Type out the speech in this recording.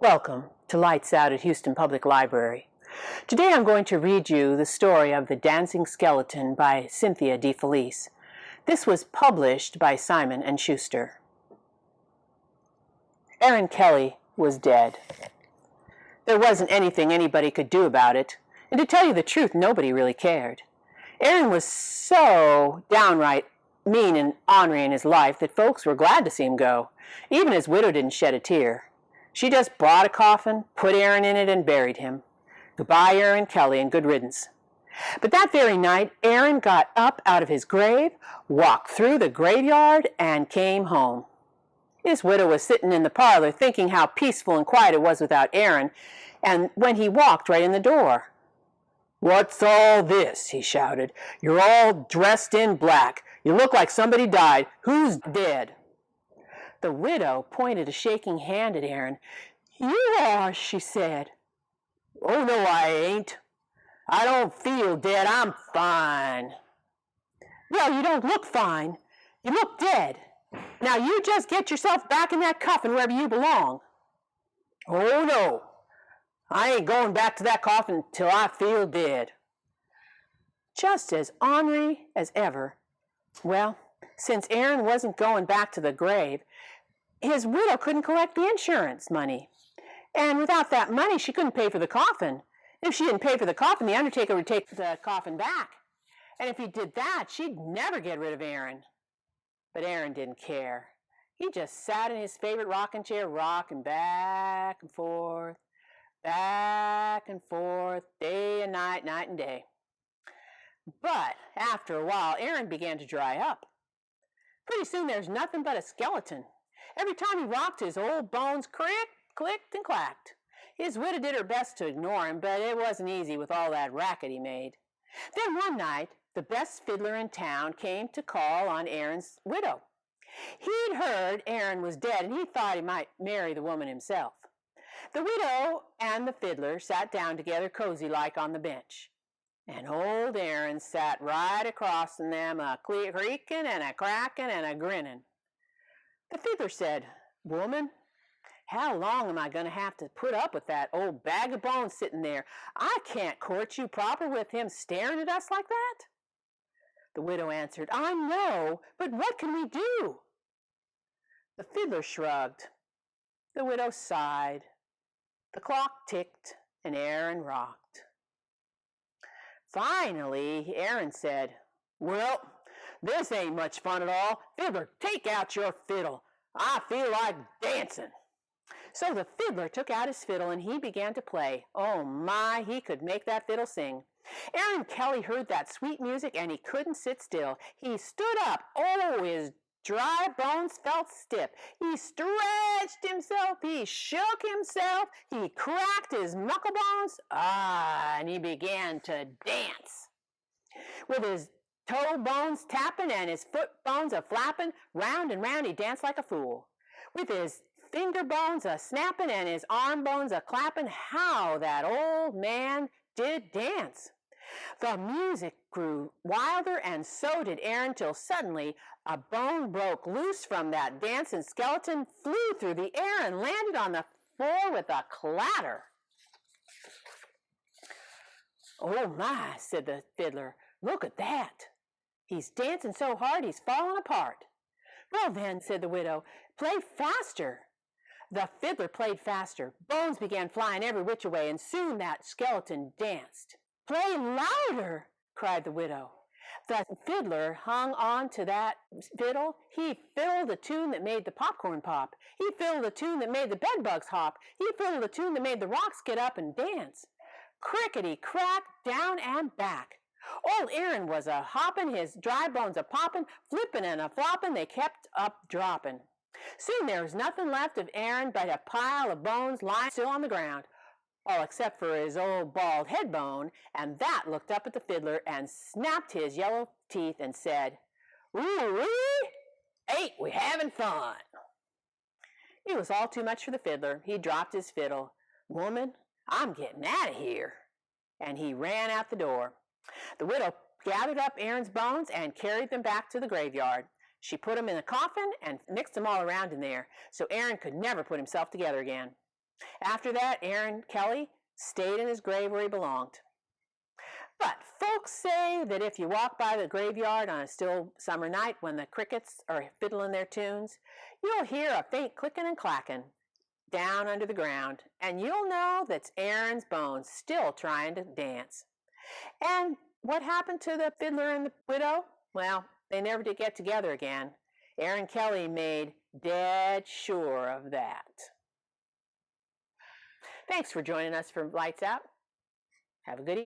Welcome to Lights Out at Houston Public Library. Today I'm going to read you the story of The Dancing Skeleton by Cynthia DeFelice. This was published by Simon and Schuster. Aaron Kelly was dead. There wasn't anything anybody could do about it, and to tell you the truth, nobody really cared. Aaron was so downright mean and ornery in his life that folks were glad to see him go. Even his widow didn't shed a tear. She just brought a coffin, put Aaron in it, and buried him. Goodbye, Aaron Kelly, and good riddance. But that very night, Aaron got up out of his grave, walked through the graveyard, and came home. His widow was sitting in the parlor thinking how peaceful and quiet it was without Aaron, and when he walked right in the door. "What's all this?" he shouted. "You're all dressed in black. You look like somebody died. Who's dead?" The widow pointed a shaking hand at Aaron. "You are," she said. "Oh, no, I ain't. I don't feel dead. I'm fine." "Well, you don't look fine. You look dead. Now you just get yourself back in that coffin wherever you belong." "Oh, no. I ain't going back to that coffin till I feel dead." Just as ornery as ever. Well, since Aaron wasn't going back to the grave, his widow couldn't collect the insurance money. And without that money, she couldn't pay for the coffin. If she didn't pay for the coffin, the undertaker would take the coffin back. And if he did that, she'd never get rid of Aaron. But Aaron didn't care. He just sat in his favorite rocking chair, rocking back and forth, day and night, night and day. But after a while, Aaron began to dry up. Pretty soon there's nothing but a skeleton. Every time he rocked, his old bones clicked, and clacked. His widow did her best to ignore him, but it wasn't easy with all that racket he made. Then one night, the best fiddler in town came to call on Aaron's widow. He'd heard Aaron was dead, and he thought he might marry the woman himself. The widow and the fiddler sat down together cozy-like on the bench. And old Aaron sat right across from them, a creaking and a cracking and a grinning. The fiddler said, "Woman, how long am I going to have to put up with that old bag of bones sitting there? I can't court you proper with him staring at us like that." The widow answered, "I know, but what can we do?" The fiddler shrugged. The widow sighed. The clock ticked, and Aaron rocked. Finally, Aaron said, "Well, this ain't much fun at all. Fiddler, take out your fiddle. I feel like dancing." So the fiddler took out his fiddle and he began to play. Oh my, he could make that fiddle sing. Aaron Kelly heard that sweet music and he couldn't sit still. He stood up. Oh, his dry bones felt stiff. He stretched himself. He shook himself. He cracked his knuckle bones. And he began to dance. With his toe bones tapping and his foot bones a-flapping, round and round he danced like a fool. With his finger bones a-snapping and his arm bones a-clapping, how that old man did dance. The music grew wilder, and so did Aaron, till suddenly a bone broke loose from that dancing skeleton, flew through the air, and landed on the floor with a clatter. "Oh my," said the fiddler, "look at that. He's dancing so hard he's falling apart." "Well then," said the widow, "play faster." The fiddler played faster. Bones began flying every which way, and soon that skeleton danced. "Play louder," cried the widow. The fiddler hung on to that fiddle. He fiddled a tune that made the popcorn pop. He fiddled a tune that made the bedbugs hop. He fiddled a tune that made the rocks get up and dance. Crickety-crack, down and back. Old Aaron was a-hopping, his dry bones a-popping, flipping and a-flopping, they kept up dropping. Soon there was nothing left of Aaron but a pile of bones lying still on the ground, all except for his old bald head bone, and that looked up at the fiddler and snapped his yellow teeth and said, "Ooh-wee, ain't we having fun?" It was all too much for the fiddler. He dropped his fiddle. "Woman, I'm getting out of here." And he ran out the door. The widow gathered up Aaron's bones and carried them back to the graveyard. She put them in a coffin and mixed them all around in there, so Aaron could never put himself together again. After that, Aaron Kelly stayed in his grave where he belonged. But folks say that if you walk by the graveyard on a still summer night when the crickets are fiddling their tunes, you'll hear a faint clicking and clacking down under the ground, and you'll know that's Aaron's bones still trying to dance. And what happened to the fiddler and the widow? Well, they never did get together again. Aaron Kelly made dead sure of that. Thanks for joining us for Lights Out. Have a good evening.